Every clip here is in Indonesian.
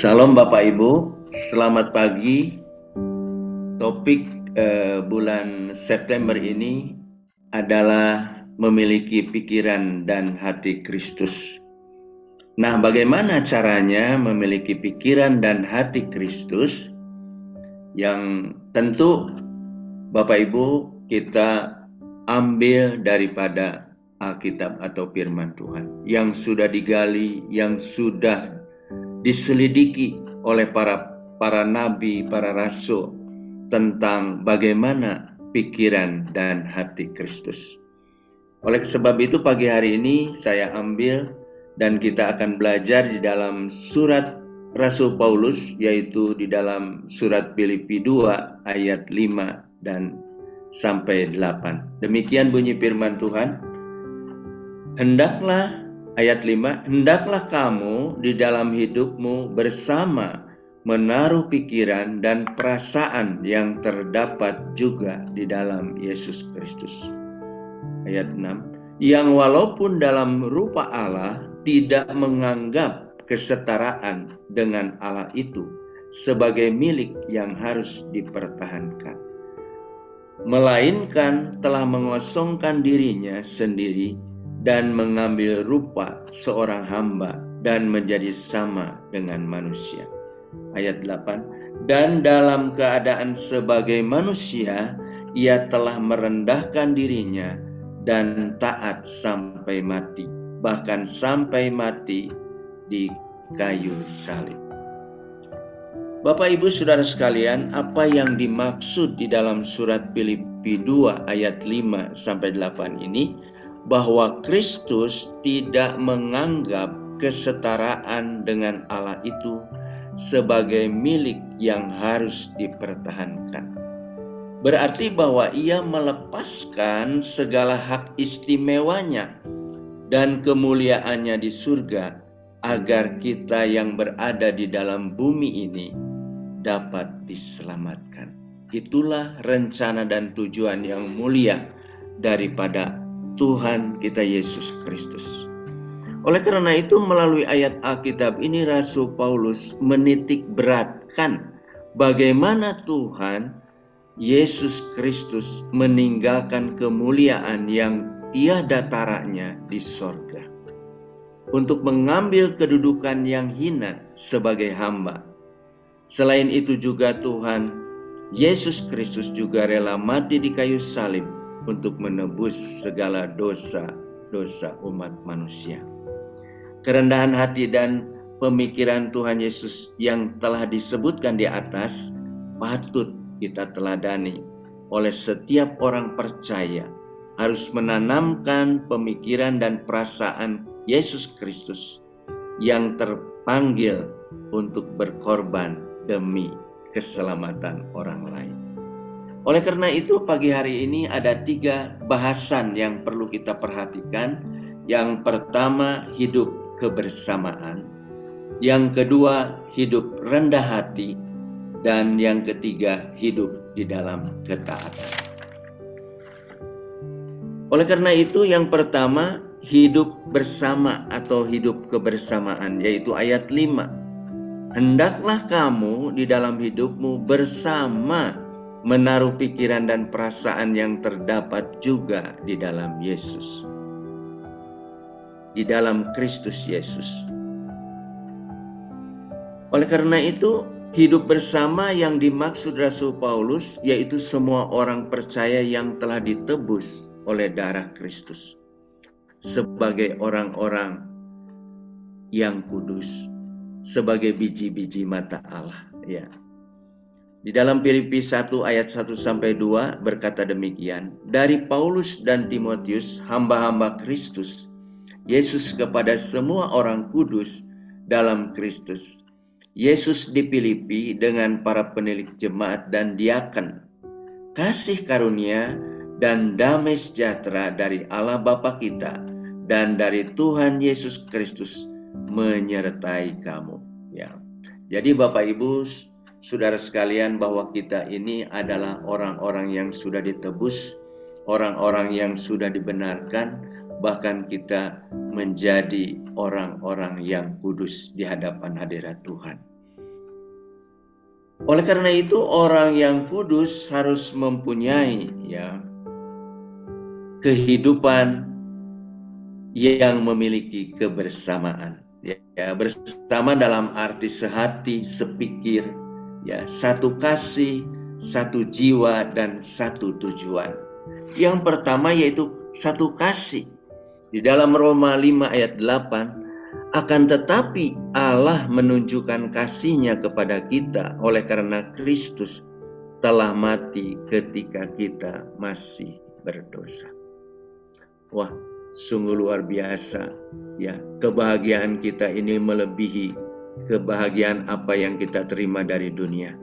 Salam Bapak Ibu, selamat pagi. Topik bulan September ini adalah memiliki pikiran dan hati Kristus. Nah, bagaimana caranya memiliki pikiran dan hati Kristus? Yang tentu Bapak Ibu kita ambil daripada Alkitab atau firman Tuhan yang sudah digali, yang sudah diselidiki oleh para nabi, para rasul tentang bagaimana pikiran dan hati Kristus. Oleh sebab itu pagi hari ini saya ambil dan kita akan belajar di dalam surat Rasul Paulus, yaitu di dalam surat Filipi 2 ayat 5 dan sampai 8. Demikian bunyi firman Tuhan. Ayat 5, hendaklah kamu di dalam hidupmu bersama menaruh pikiran dan perasaan yang terdapat juga di dalam Yesus Kristus. Ayat 6, yang walaupun dalam rupa Allah tidak menganggap kesetaraan dengan Allah itu sebagai milik yang harus dipertahankan, melainkan telah mengosongkan dirinya sendiri dan mengambil rupa seorang hamba dan menjadi sama dengan manusia. Ayat 8, dan dalam keadaan sebagai manusia, ia telah merendahkan dirinya dan taat sampai mati, bahkan sampai mati di kayu salib. Bapak Ibu Saudara sekalian, apa yang dimaksud di dalam surat Filipi 2 ayat 5 sampai 8 ini? Bahwa Kristus tidak menganggap kesetaraan dengan Allah itu sebagai milik yang harus dipertahankan. Berarti bahwa ia melepaskan segala hak istimewanya dan kemuliaannya di surga agar kita yang berada di dalam bumi ini dapat diselamatkan. Itulah rencana dan tujuan yang mulia daripada Tuhan kita Yesus Kristus. Oleh karena itu melalui ayat Alkitab ini Rasul Paulus menitik beratkan bagaimana Tuhan Yesus Kristus meninggalkan kemuliaan yang tiada taranya di sorga untuk mengambil kedudukan yang hina sebagai hamba. Selain itu juga Tuhan Yesus Kristus juga rela mati di kayu salib untuk menebus segala dosa-dosa umat manusia. Kerendahan hati dan pemikiran Tuhan Yesus yang telah disebutkan di atas patut kita teladani oleh setiap orang percaya, harus menanamkan pemikiran dan perasaan Yesus Kristus yang terpanggil untuk berkorban demi keselamatan orang lain. Oleh karena itu pagi hari ini ada 3 bahasan yang perlu kita perhatikan. Yang pertama, hidup kebersamaan. Yang kedua, hidup rendah hati. Dan yang ketiga, hidup di dalam ketaatan. Oleh karena itu yang pertama, hidup bersama atau hidup kebersamaan, yaitu ayat 5. Hendaklah kamu di dalam hidupmu bersama menaruh pikiran dan perasaan yang terdapat juga di dalam Yesus, di dalam Kristus Yesus. Oleh karena itu, hidup bersama yang dimaksud Rasul Paulus yaitu semua orang percaya yang telah ditebus oleh darah Kristus sebagai orang-orang yang kudus, sebagai biji-biji mata Allah, ya. Di dalam Filipi 1 ayat 1 sampai 2 berkata demikian, dari Paulus dan Timotius, hamba-hamba Kristus Yesus kepada semua orang kudus dalam Kristus Yesus di Filipi dengan para penilik jemaat dan diaken, kasih karunia dan damai sejahtera dari Allah Bapa kita dan dari Tuhan Yesus Kristus menyertai kamu. Ya. Jadi Bapak Ibu Saudara sekalian, bahwa kita ini adalah orang-orang yang sudah ditebus, orang-orang yang sudah dibenarkan, bahkan kita menjadi orang-orang yang kudus di hadapan hadirat Tuhan. Oleh karena itu orang yang kudus harus mempunyai kehidupan yang memiliki kebersamaan. Bersama dalam arti sehati, sepikir, satu kasih, satu jiwa, dan satu tujuan. Yang pertama yaitu satu kasih. Di dalam Roma 5 ayat 8, akan tetapi Allah menunjukkan kasih-Nya kepada kita oleh karena Kristus telah mati ketika kita masih berdosa. Wah, sungguh luar biasa kebahagiaan kita ini melebihi kebahagiaan apa yang kita terima dari dunia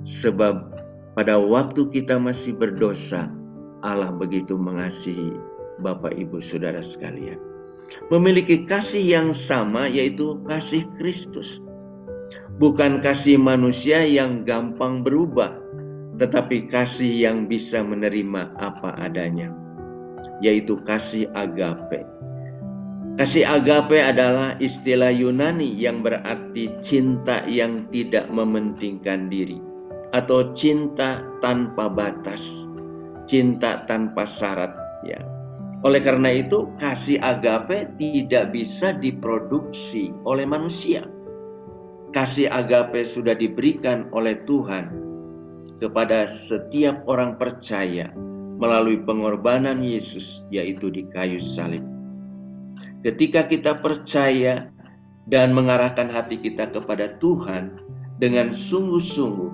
sebab pada waktu kita masih berdosa, Allah begitu mengasihi Bapak Ibu Saudara sekalian, memiliki kasih yang sama, yaitu kasih Kristus. Bukan kasih manusia yang gampang berubah, tetapi kasih yang bisa menerima apa adanya, yaitu kasih agape. Kasih agape adalah istilah Yunani yang berarti cinta yang tidak mementingkan diri, atau cinta tanpa batas, cinta tanpa syarat. Oleh karena itu, kasih agape tidak bisa diproduksi oleh manusia. Kasih agape sudah diberikan oleh Tuhan kepada setiap orang percaya melalui pengorbanan Yesus, yaitu di kayu salib. Ketika kita percaya dan mengarahkan hati kita kepada Tuhan dengan sungguh-sungguh,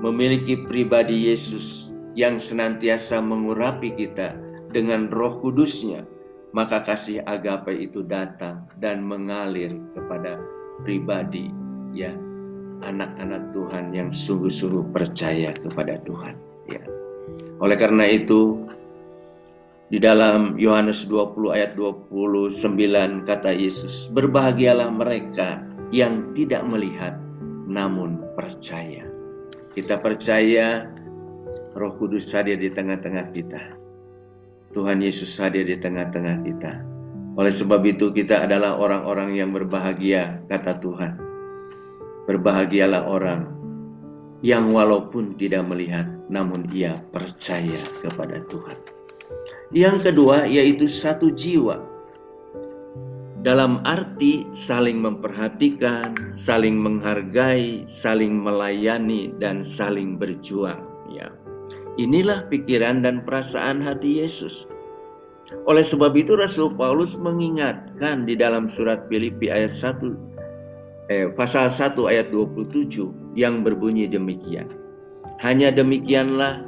memiliki pribadi Yesus yang senantiasa mengurapi kita dengan Roh Kudus-Nya, maka kasih agape itu datang dan mengalir kepada pribadi anak-anak Tuhan yang sungguh-sungguh percaya kepada Tuhan. Oleh karena itu, di dalam Yohanes 20 ayat 29 kata Yesus, berbahagialah mereka yang tidak melihat namun percaya. Kita percaya Roh Kudus hadir di tengah-tengah kita. Tuhan Yesus hadir di tengah-tengah kita. Oleh sebab itu kita adalah orang-orang yang berbahagia, kata Tuhan. Berbahagialah orang yang walaupun tidak melihat, namun ia percaya kepada Tuhan. Yang kedua yaitu satu jiwa. Dalam arti saling memperhatikan, saling menghargai, saling melayani, dan saling berjuang. Inilah pikiran dan perasaan hati Yesus. Oleh sebab itu Rasul Paulus mengingatkan di dalam surat Filipi pasal 1 ayat 27 yang berbunyi demikian. Hanya demikianlah,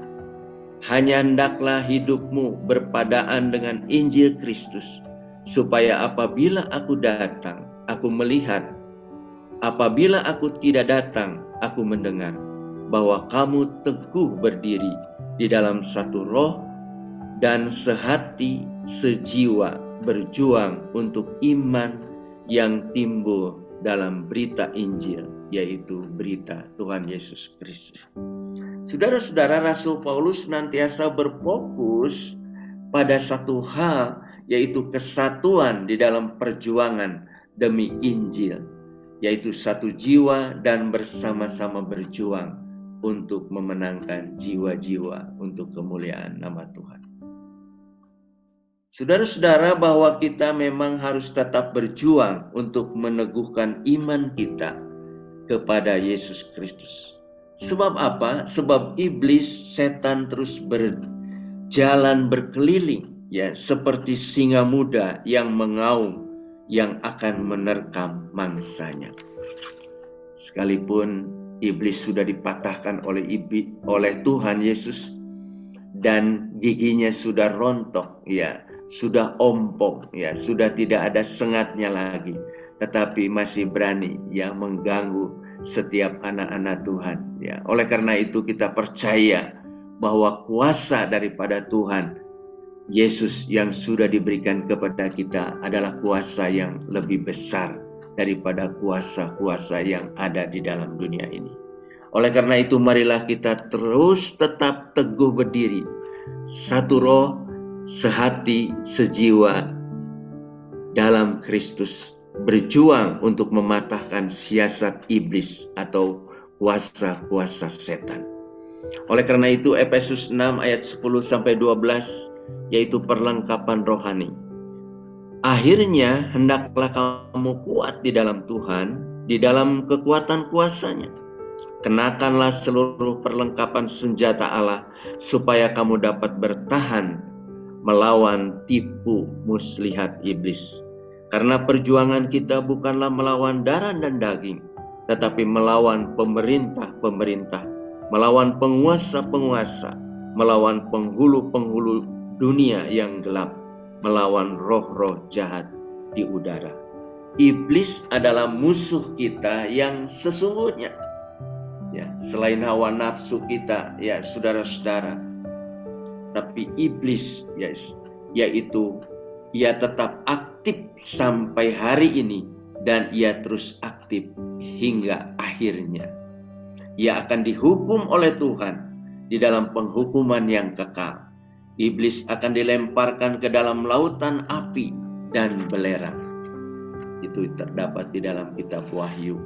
hanya hendaklah hidupmu berpadaan dengan Injil Kristus, supaya apabila aku datang, aku melihat, apabila aku tidak datang, aku mendengar, bahwa kamu teguh berdiri di dalam satu roh dan sehati sejiwa berjuang untuk iman yang timbul dalam berita Injil, yaitu berita Tuhan Yesus Kristus. Saudara-saudara, Rasul Paulus senantiasa berfokus pada satu hal, yaitu kesatuan di dalam perjuangan demi Injil, yaitu satu jiwa dan bersama-sama berjuang untuk memenangkan jiwa-jiwa untuk kemuliaan nama Tuhan. Saudara-saudara, bahwa kita memang harus tetap berjuang untuk meneguhkan iman kita kepada Yesus Kristus. Sebab apa? Sebab iblis, setan terus berjalan berkeliling seperti singa muda yang mengaum, yang akan menerkam mangsanya. Sekalipun iblis sudah dipatahkan oleh Tuhan Yesus dan giginya sudah rontok, sudah ompong, sudah tidak ada sengatnya lagi, tetapi masih berani mengganggu setiap anak-anak Tuhan. Oleh karena itu kita percaya bahwa kuasa daripada Tuhan Yesus yang sudah diberikan kepada kita adalah kuasa yang lebih besar daripada kuasa-kuasa yang ada di dalam dunia ini. Oleh karena itu marilah kita terus tetap teguh berdiri, satu roh, sehati, sejiwa dalam Kristus, berjuang untuk mematahkan siasat iblis atau kuasa-kuasa setan. Oleh karena itu Efesus 6 ayat 10-12 yaitu perlengkapan rohani. Akhirnya hendaklah kamu kuat di dalam Tuhan, di dalam kekuatan kuasa-Nya. Kenakanlah seluruh perlengkapan senjata Allah supaya kamu dapat bertahan melawan tipu muslihat iblis. Karena perjuangan kita bukanlah melawan darah dan daging, tetapi melawan pemerintah-pemerintah, melawan penguasa-penguasa, melawan penghulu-penghulu dunia yang gelap, melawan roh-roh jahat di udara. Iblis adalah musuh kita yang sesungguhnya. Ya, selain hawa nafsu kita, ya saudara-saudara, tapi iblis, yaitu ia tetap aktif sampai hari ini dan ia terus aktif hingga akhirnya. Ia akan dihukum oleh Tuhan di dalam penghukuman yang kekal. Iblis akan dilemparkan ke dalam lautan api dan belerang. Itu terdapat di dalam kitab Wahyu.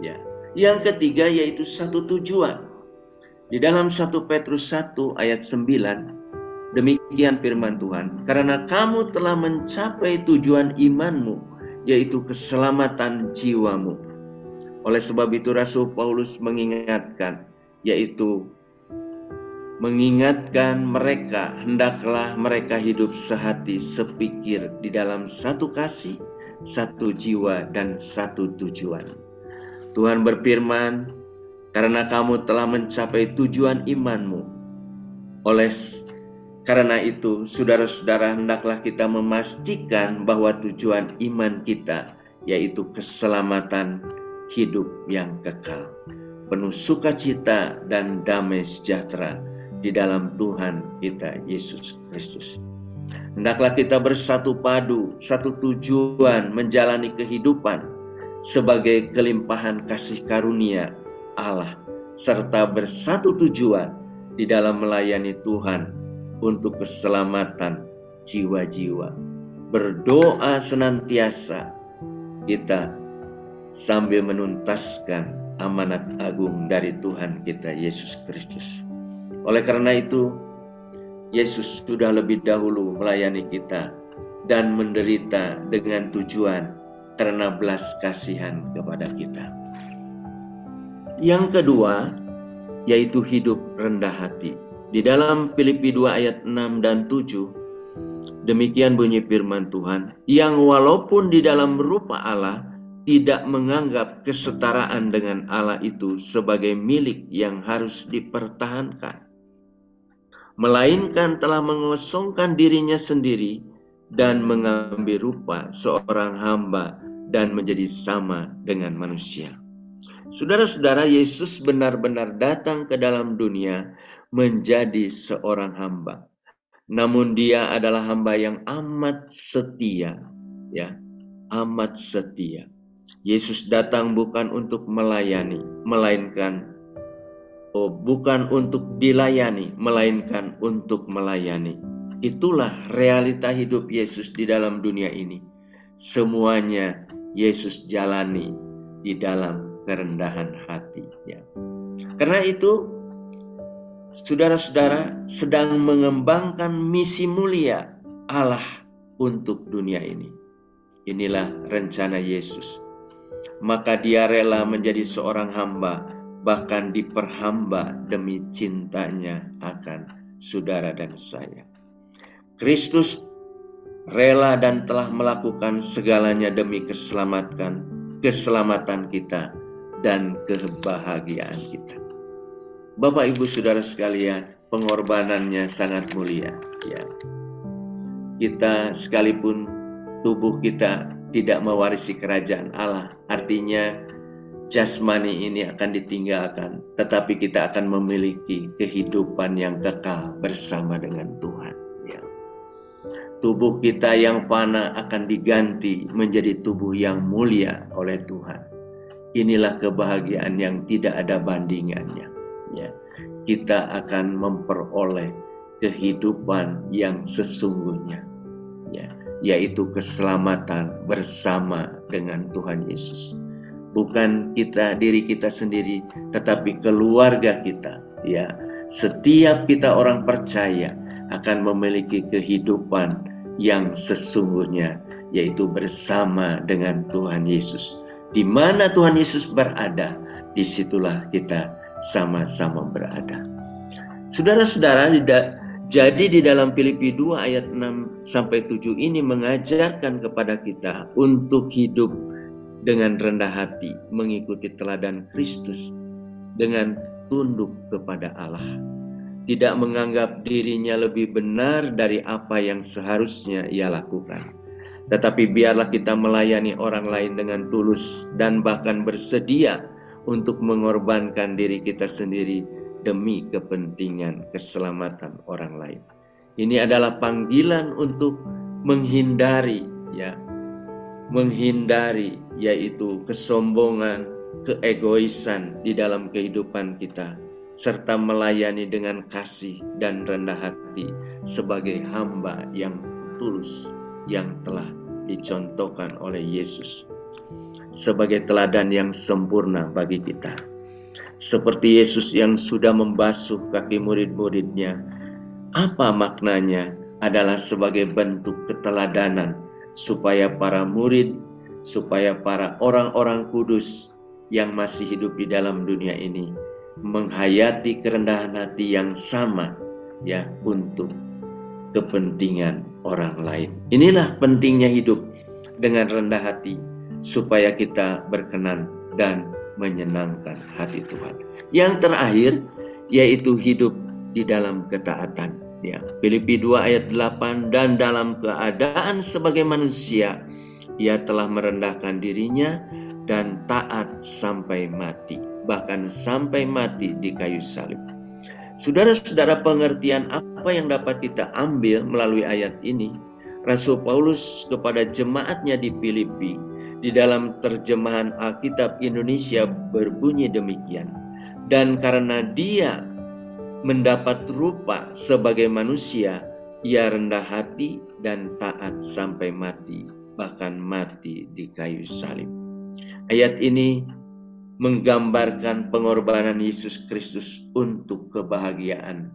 Ya. Yang ketiga yaitu satu tujuan. Di dalam 1 Petrus 1 ayat 9, demikian firman Tuhan, karena kamu telah mencapai tujuan imanmu, yaitu keselamatan jiwamu. Oleh sebab itu Rasul Paulus mengingatkan, yaitu mengingatkan mereka, hendaklah mereka hidup sehati, sepikir di dalam satu kasih, satu jiwa, dan satu tujuan. Tuhan berfirman, karena kamu telah mencapai tujuan imanmu. Karena itu, saudara-saudara, hendaklah kita memastikan bahwa tujuan iman kita, yaitu keselamatan hidup yang kekal, penuh sukacita dan damai sejahtera di dalam Tuhan kita Yesus Kristus. Hendaklah kita bersatu padu, satu tujuan menjalani kehidupan sebagai kelimpahan kasih karunia Allah, serta bersatu tujuan di dalam melayani Tuhan untuk keselamatan jiwa-jiwa. Berdoa senantiasa kita sambil menuntaskan amanat agung dari Tuhan kita Yesus Kristus. Oleh karena itu, Yesus sudah lebih dahulu melayani kita dan menderita dengan tujuan karena belas kasihan kepada kita. Yang kedua, yaitu hidup rendah hati. Di dalam Filipi 2 ayat 6 dan 7, demikian bunyi firman Tuhan, yang walaupun di dalam rupa Allah, tidak menganggap kesetaraan dengan Allah itu sebagai milik yang harus dipertahankan, melainkan telah mengosongkan dirinya sendiri dan mengambil rupa seorang hamba dan menjadi sama dengan manusia. Saudara-saudara, Yesus benar-benar datang ke dalam dunia menjadi seorang hamba. Namun dia adalah hamba yang amat setia, ya, amat setia. Yesus datang bukan untuk melayani, bukan untuk dilayani, melainkan untuk melayani. Itulah realita hidup Yesus di dalam dunia ini. Semuanya Yesus jalani di dalam kerendahan hati. Ya. Karena itu, saudara-saudara sedang mengembangkan misi mulia Allah untuk dunia ini. Inilah rencana Yesus. Maka dia rela menjadi seorang hamba, bahkan diperhamba demi cintanya akan saudara dan saya. Kristus rela dan telah melakukan segalanya demi keselamatan kita dan kebahagiaan kita. Bapak Ibu Saudara sekalian, pengorbanannya sangat mulia. Ya. Kita sekalipun tubuh kita tidak mewarisi kerajaan Allah, artinya jasmani ini akan ditinggalkan, tetapi kita akan memiliki kehidupan yang kekal bersama dengan Tuhan. Tubuh kita yang fana akan diganti menjadi tubuh yang mulia oleh Tuhan. Inilah kebahagiaan yang tidak ada bandingannya. Ya. Kita akan memperoleh kehidupan yang sesungguhnya, ya, yaitu keselamatan bersama dengan Tuhan Yesus. bukan diri kita sendiri, tetapi keluarga kita. Ya, setiap kita orang percaya akan memiliki kehidupan yang sesungguhnya, yaitu bersama dengan Tuhan Yesus. Di mana Tuhan Yesus berada, disitulah kita sama-sama berada. Saudara-saudara, jadi di dalam Filipi 2 ayat 6-7 ini mengajarkan kepada kita untuk hidup dengan rendah hati, mengikuti teladan Kristus dengan tunduk kepada Allah. Tidak menganggap dirinya lebih benar dari apa yang seharusnya ia lakukan. Tetapi biarlah kita melayani orang lain dengan tulus dan bahkan bersedia untuk mengorbankan diri kita sendiri demi kepentingan keselamatan orang lain. Ini adalah panggilan untuk menghindari yaitu kesombongan, keegoisan di dalam kehidupan kita, serta melayani dengan kasih dan rendah hati sebagai hamba yang tulus yang telah dicontohkan oleh Yesus sebagai teladan yang sempurna bagi kita. Seperti Yesus yang sudah membasuh kaki murid-muridnya, apa maknanya adalah sebagai bentuk keteladanan supaya para murid, supaya para orang-orang kudus yang masih hidup di dalam dunia ini menghayati kerendahan hati yang sama untuk kepentingan orang lain. Inilah pentingnya hidup dengan rendah hati supaya kita berkenan dan menyenangkan hati Tuhan. Yang terakhir yaitu hidup di dalam ketaatan. Filipi 2 ayat 8, dan dalam keadaan sebagai manusia ia telah merendahkan dirinya dan taat sampai mati, bahkan sampai mati di kayu salib. Saudara-saudara, pengertian apa yang dapat kita ambil melalui ayat ini? Rasul Paulus kepada jemaatnya di Filipi di dalam terjemahan Alkitab Indonesia berbunyi demikian. Dan karena dia mendapat rupa sebagai manusia, ia rendah hati dan taat sampai mati, bahkan mati di kayu salib. Ayat ini menggambarkan pengorbanan Yesus Kristus untuk kebahagiaan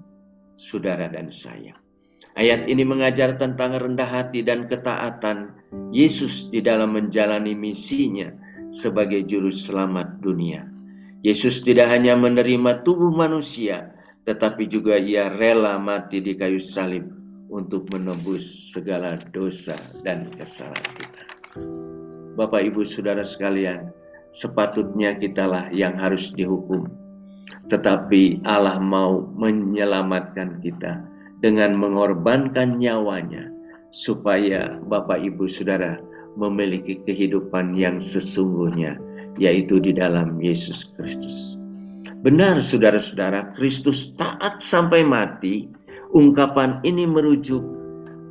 saudara dan saya. Ayat ini mengajar tentang rendah hati dan ketaatan Yesus di dalam menjalani misinya sebagai juru selamat dunia. Yesus tidak hanya menerima tubuh manusia, tetapi juga ia rela mati di kayu salib untuk menebus segala dosa dan kesalahan kita. Bapak, Ibu, Saudara sekalian, sepatutnya kitalah yang harus dihukum. Tetapi Allah mau menyelamatkan kita dengan mengorbankan nyawanya supaya Bapak, Ibu, Saudara memiliki kehidupan yang sesungguhnya, yaitu di dalam Yesus Kristus. Benar, saudara-saudara, Kristus taat sampai mati. Ungkapan ini merujuk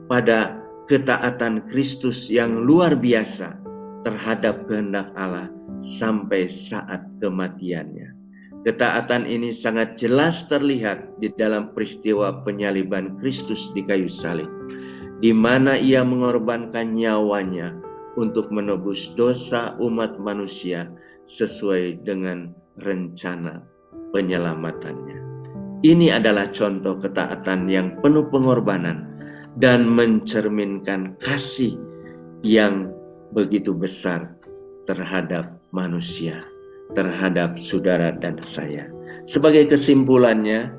pada ketaatan Kristus yang luar biasa terhadap kehendak Allah sampai saat kematiannya. Ketaatan ini sangat jelas terlihat di dalam peristiwa penyaliban Kristus di kayu salib, di mana ia mengorbankan nyawanya untuk menebus dosa umat manusia sesuai dengan rencana penyelamatannya. Ini adalah contoh ketaatan yang penuh pengorbanan dan mencerminkan kasih yang begitu besar terhadap manusia, terhadap saudara dan saya. Sebagai kesimpulannya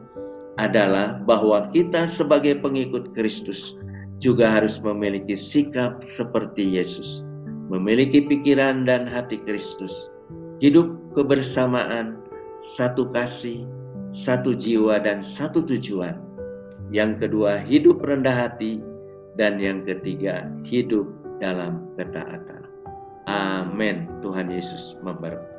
adalah bahwa kita sebagai pengikut Kristus juga harus memiliki sikap seperti Yesus, memiliki pikiran dan hati Kristus, hidup kebersamaan, satu kasih, satu jiwa dan satu tujuan. Yang kedua, hidup rendah hati, dan yang ketiga, hidup dalam ketaatan. Amin. Tuhan Yesus memberkati.